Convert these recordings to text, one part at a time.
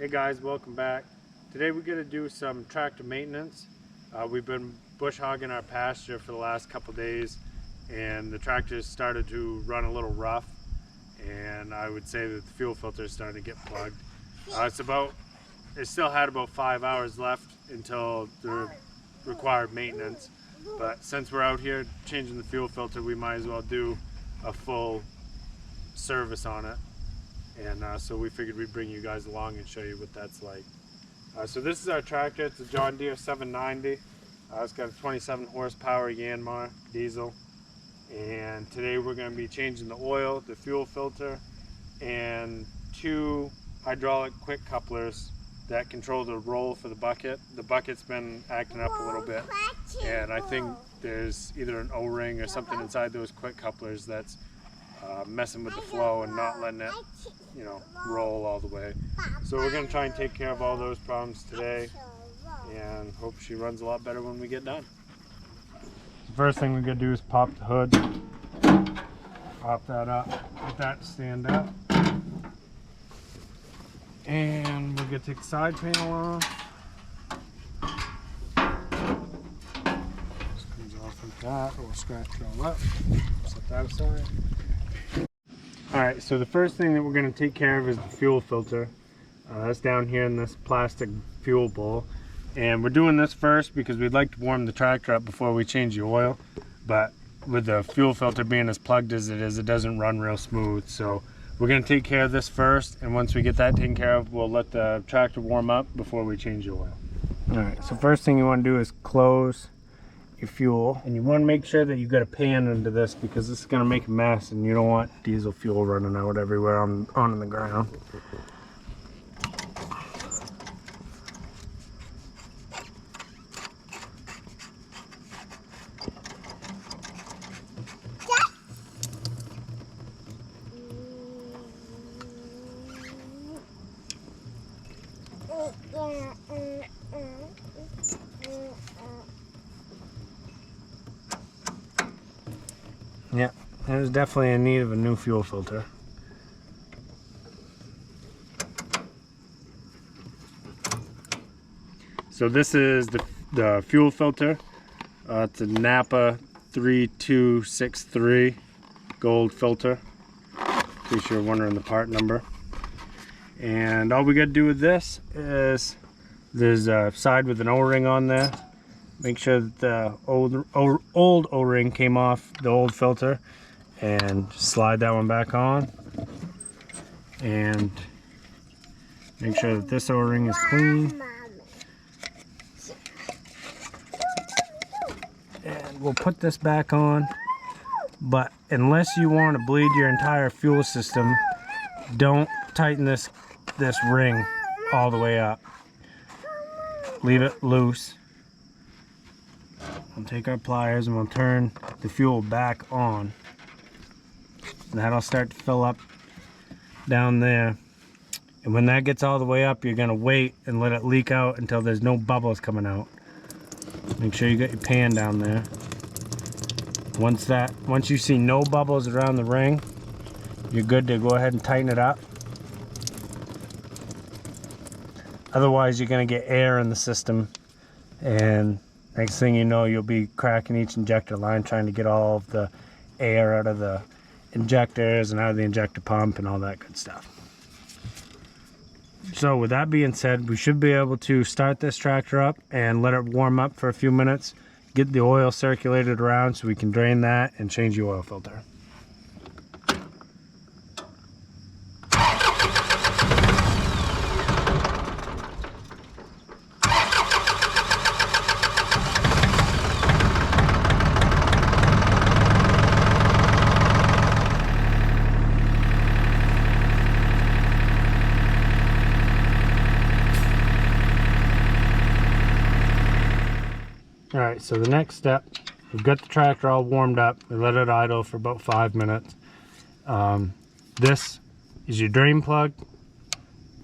Hey guys, welcome back. Today we're going to do some tractor maintenance. We've been bush hogging our pasture for the last couple days, and the tractor's started to run a little rough, and I would say that the fuel filter is starting to get plugged. It still had about 5 hours left until the required maintenance, but since we're out here changing the fuel filter, we might as well do a full service on it. And so we figured we'd bring you guys along and show you what that's like. So this is our tractor. It's a John Deere 790. It's got a 27 horsepower Yanmar diesel. And today we're going to be changing the oil, the fuel filter, and 2 hydraulic quick couplers that control the roll for the bucket. The bucket's been acting up a little bit, and I think there's either an O-ring or something inside those quick couplers that's messing with the flow and not letting it, roll all the way. So we're going to try and take care of all those problems today, and hope she runs a lot better when we get done. The first thing we're going to do is pop the hood, pop that up, get that to stand up, and we're going to take the side panel off. This comes off like that. We'll scratch it all up, set that aside. Alright, so the first thing that we're going to take care of is the fuel filter. That's down here in this plastic fuel bowl. And we're doing this first because we'd like to warm the tractor up before we change the oil. But with the fuel filter being as plugged as it is, it doesn't run real smooth. So we're going to take care of this first, and once we get that taken care of, we'll let the tractor warm up before we change the oil. Alright, so first thing you want to do is close your fuel, and you want to make sure that you got a pan under this because this is going to make a mess, and you don't want diesel fuel running out everywhere on the ground. Yeah, there's definitely in need of a new fuel filter. So this is the fuel filter. It's a Napa 3263 gold filter, in case you're wondering the part number. And all we got to do with this is there's a side with an O-ring on there. Make sure that the old O-ring came off the old filter, and slide that one back on, and make sure that this O-ring is clean, and we'll put this back on. But unless you want to bleed your entire fuel system, don't tighten this ring all the way up. Leave it loose. We'll take our pliers and we'll turn the fuel back on. And that'll start to fill up down there. And when that gets all the way up, you're gonna wait and let it leak out until there's no bubbles coming out. Make sure you got your pan down there. Once you see no bubbles around the ring, you're good to go ahead and tighten it up. Otherwise, you're gonna get air in the system, and next thing you know, you'll be cracking each injector line trying to get all of the air out of the injectors and out of the injector pump and all that good stuff. So with that being said, we should be able to start this tractor up and let it warm up for a few minutes, get the oil circulated around so we can drain that and change the oil filter. Alright, so the next step, we've got the tractor all warmed up. We let it idle for about 5 minutes. This is your drain plug.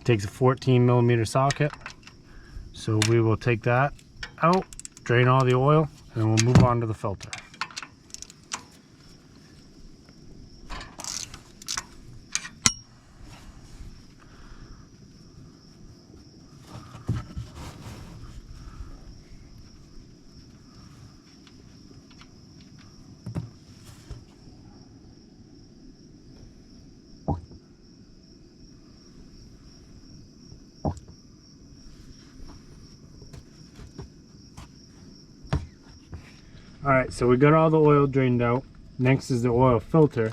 It takes a 14mm socket. So we will take that out, drain all the oil, and we'll move on to the filter. Alright, so we got all the oil drained out. Next is the oil filter.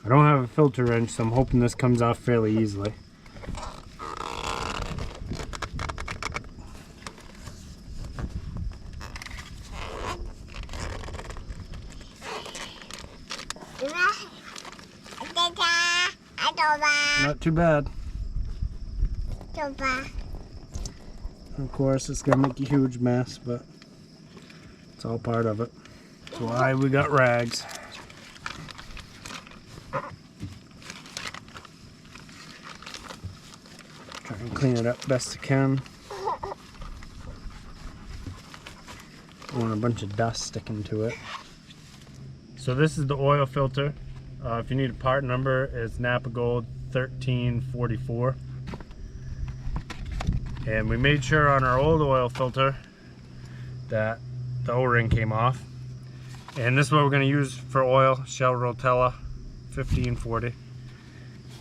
I don't have a filter wrench, so I'm hoping this comes off fairly easily. Not too bad. Of course, it's gonna make a huge mess, but it's all part of it. That's why we got rags. Try and clean it up best I can. Don't want a bunch of dust sticking to it. So this is the oil filter. If you need a part number, it's Napa Gold 1344. And we made sure on our old oil filter that the O-ring came off. And this is what we're going to use for oil, Shell Rotella 1540.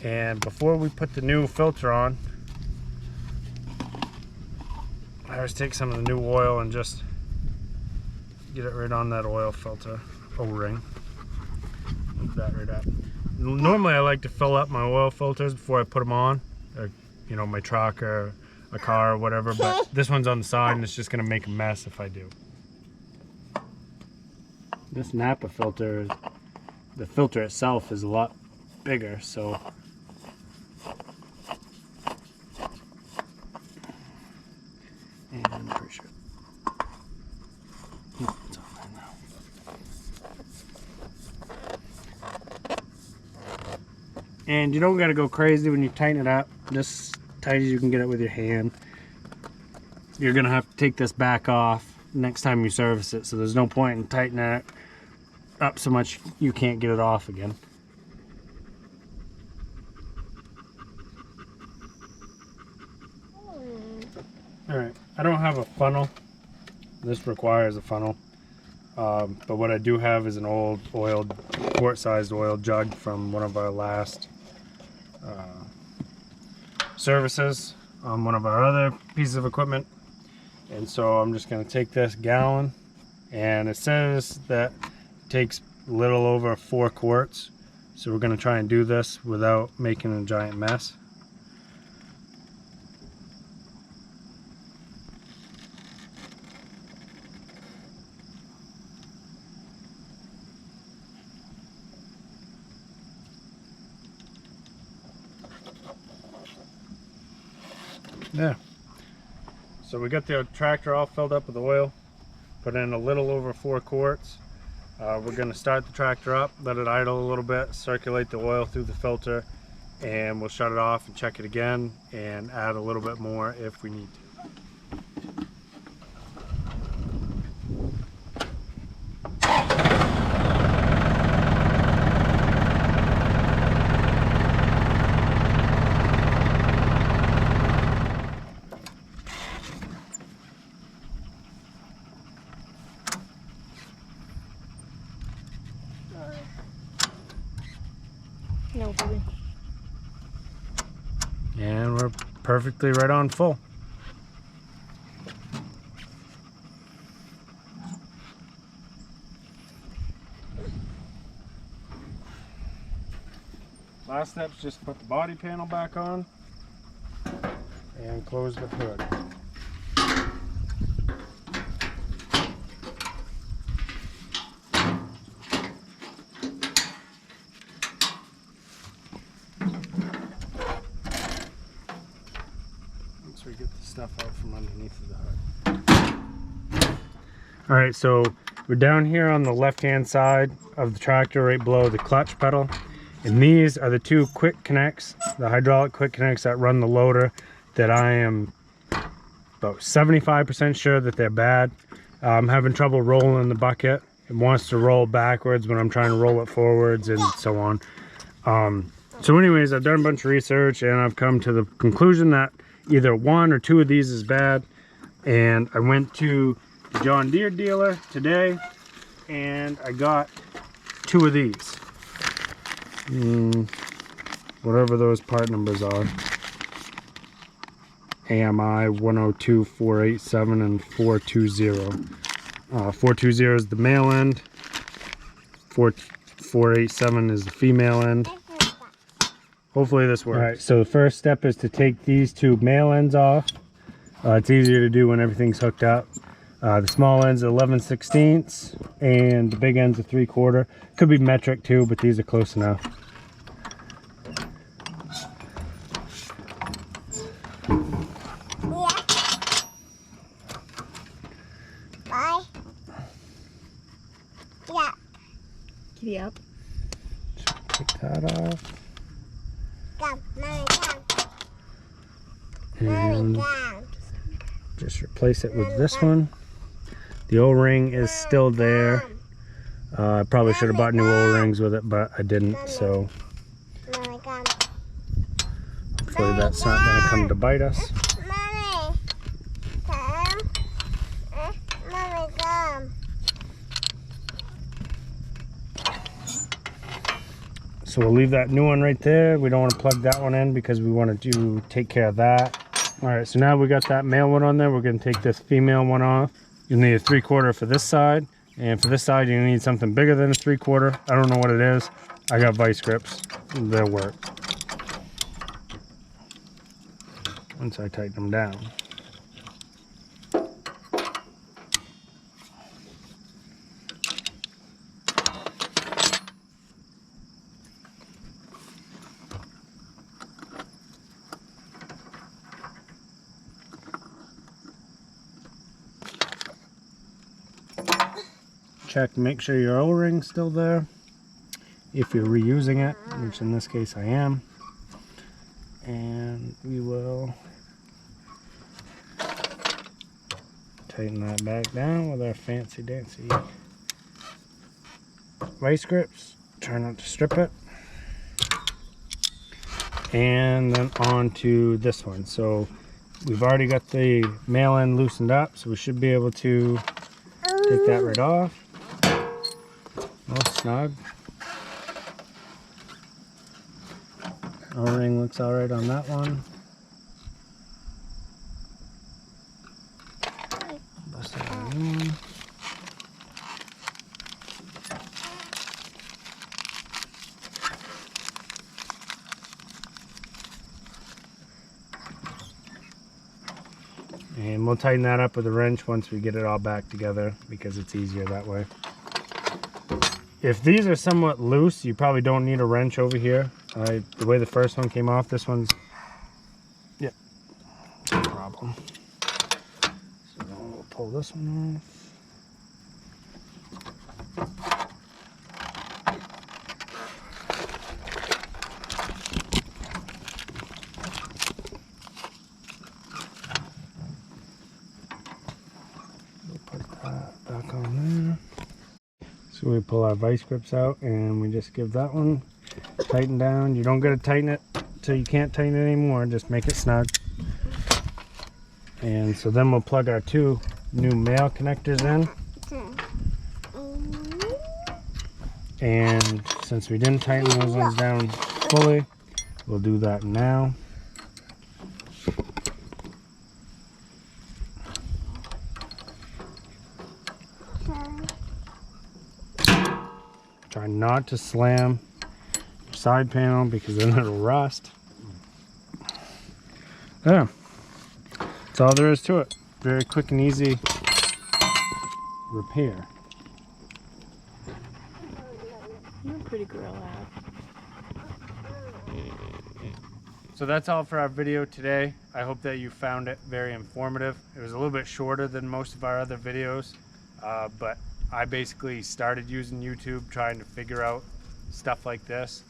And before we put the new filter on, I always take some of the new oil and just get it right on that oil filter O-ring. Move that right up. Normally I like to fill up my oil filters before I put them on, or, you know, my truck or a car or whatever, but this one's on the side and it's just going to make a mess if I do. This Napa filter, the filter itself is a lot bigger, so and I'm pretty sure it's on there now. And you don't got to go crazy when you tighten it up, just tight as you can get it with your hand. You're gonna have to take this back off next time you service it, so there's no point in tightening it up so much you can't get it off again. Alright, I don't have a funnel. This requires a funnel. But what I do have is an old oiled, quart-sized oil jug from one of our last services on one of our other pieces of equipment. And so I'm just going to take this gallon, and it says that it takes a little over 4 quarts. So we're going to try and do this without making a giant mess. Yeah. So we got the tractor all filled up with oil, put in a little over 4 quarts. We're going to start the tractor up, let it idle a little bit, circulate the oil through the filter, and we'll shut it off and check it again and add a little bit more if we need to. No, baby. And we're perfectly right on full. Last step's just put the body panel back on and close the hood. Once we get the stuff out from underneath of the hood. Alright, so we're down here on the left hand side of the tractor right below the clutch pedal. And these are the 2 quick connects, the hydraulic quick connects that run the loader, that I am about 75% sure that they're bad. I'm having trouble rolling the bucket. It wants to roll backwards when I'm trying to roll it forwards and so on. So anyways, I've done a bunch of research and I've come to the conclusion that either 1 or 2 of these is bad. And I went to the John Deere dealer today and I got 2 of these. Whatever those part numbers are. AMI 102487 and 420. 420 is the male end. 487 is the female end. Hopefully this works. All right, so the first step is to take these two male ends off. It's easier to do when everything's hooked up. The small end's 11/16 and the big end's a 3/4. Could be metric too, but these are close enough. Giddy up. Take that off. And just replace it with this one. The O-ring is still there. I probably should have bought new O-rings with it, but I didn't, so hopefully that's not going to come to bite us. So we'll leave that new one right there. We don't want to plug that one in because we want to take care of that. All right, so now we got that male one on there. We're going to take this female one off. You'll need a 3/4 for this side, and for this side you need something bigger than a 3/4. I don't know what it is. I got vice grips. They'll work once I tighten them down. Check, make sure your O-ring's still there if you're reusing it, which in this case I am. And we will tighten that back down with our fancy dancy vice grips. Try not to strip it. And then on to this one. So we've already got the male end loosened up, so we should be able to take that right off. Oh, snug. O-ring looks alright on that one. Bust that one. And we'll tighten that up with a wrench once we get it all back together because it's easier that way. If these are somewhat loose, you probably don't need a wrench over here. The way the first one came off, this one's, yeah, no problem. So we'll pull this one off. We'll put that back on there. So we pull our vice grips out and we just give that one tighten down. You don't got to tighten it till you can't tighten it anymore. Just make it snug. And so then we'll plug our two new male connectors in. And since we didn't tighten those ones down fully, we'll do that now. Try not to slam your side panel because then it'll rust. Yeah, that's all there is to it. Very quick and easy repair. You're a pretty girl out. So that's all for our video today. I hope that you found it very informative. It was a little bit shorter than most of our other videos, but I basically started using YouTube trying to figure out stuff like this,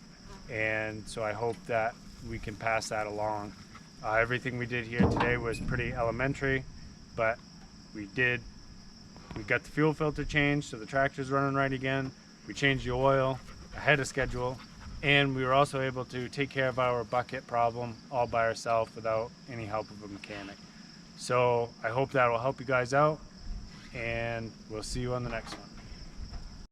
and so I hope that we can pass that along. Everything we did here today was pretty elementary, but we got the fuel filter changed so the tractor's running right again. We changed the oil ahead of schedule, and we were also able to take care of our bucket problem all by ourselves without any help of a mechanic. So I hope that will help you guys out, and we'll see you on the next one.